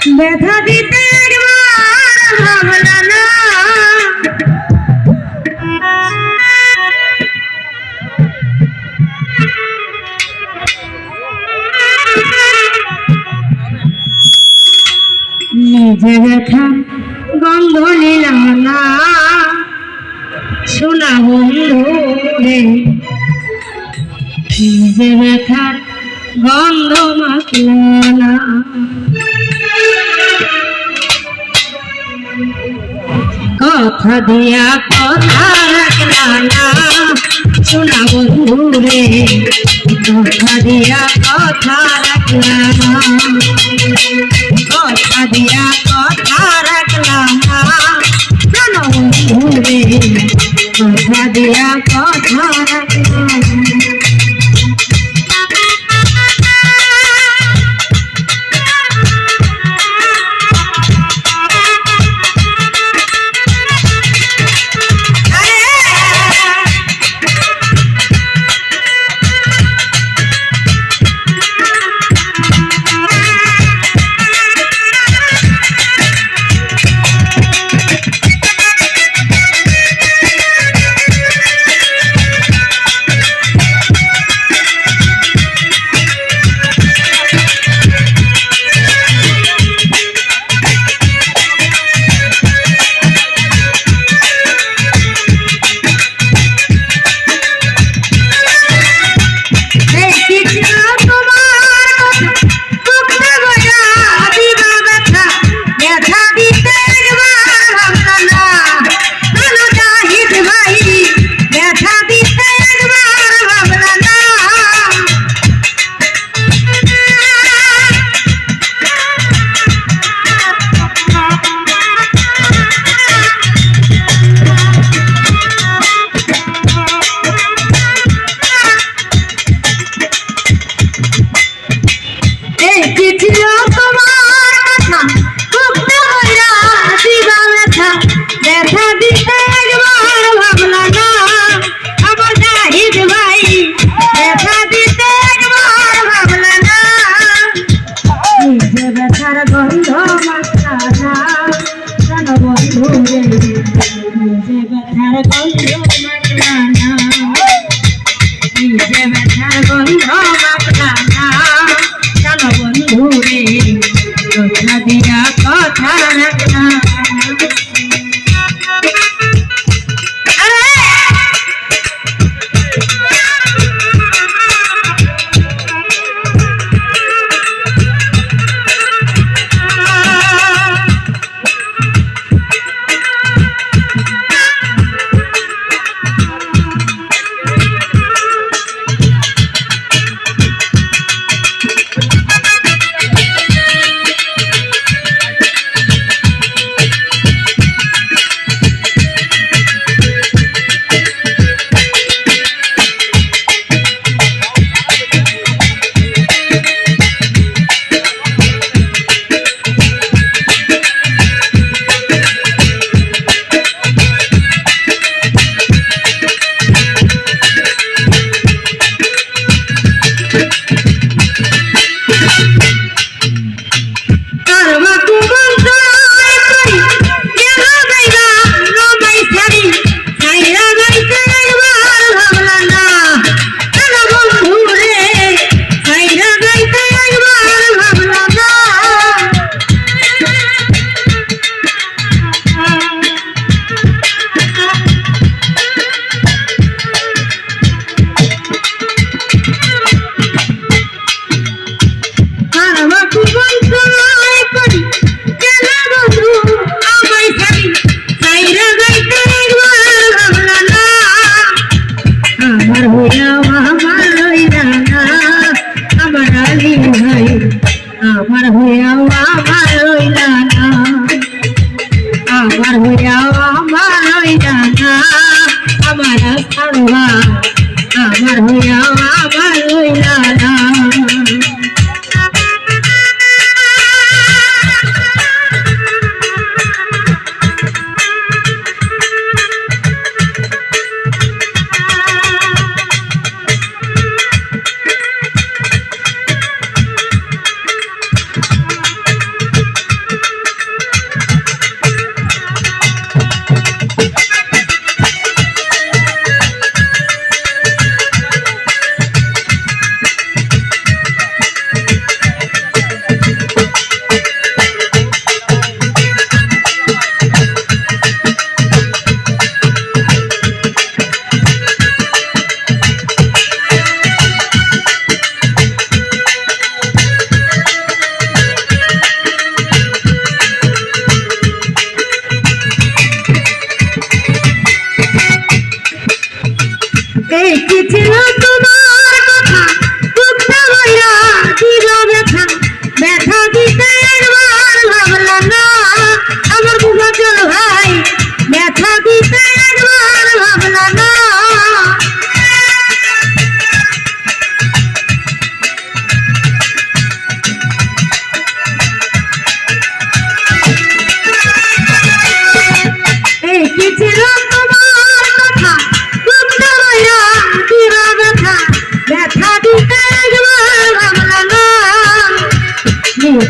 ব্যথা দিতে ভাবলা না নিজে ব্যথা গন্ধ নিলাম না শোনা বন্ধু রে নিজে ব্যথার গন্ধ মাখল না কথা দিয়া কথা রাখলা না শোনা বন্ধু রে কথা দিয়া কথা রাখলা না কথা দিয়া কথা রাখলা না শোনা বন্ধু রে কথা দিয়া কথা রাখলা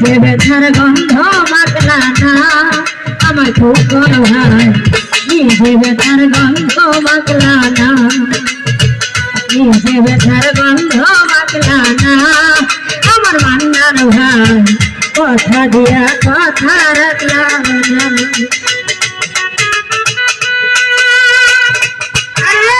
নিজে ব্যথার গন্ধ মাখলা না আমার খোকন ভাই নিজে ব্যথার গন্ধ মাখলা না নিজে ব্যথার গন্ধ মাখলা না আমার মান্নার ভাই কথা দিয়া কথা রাখলা না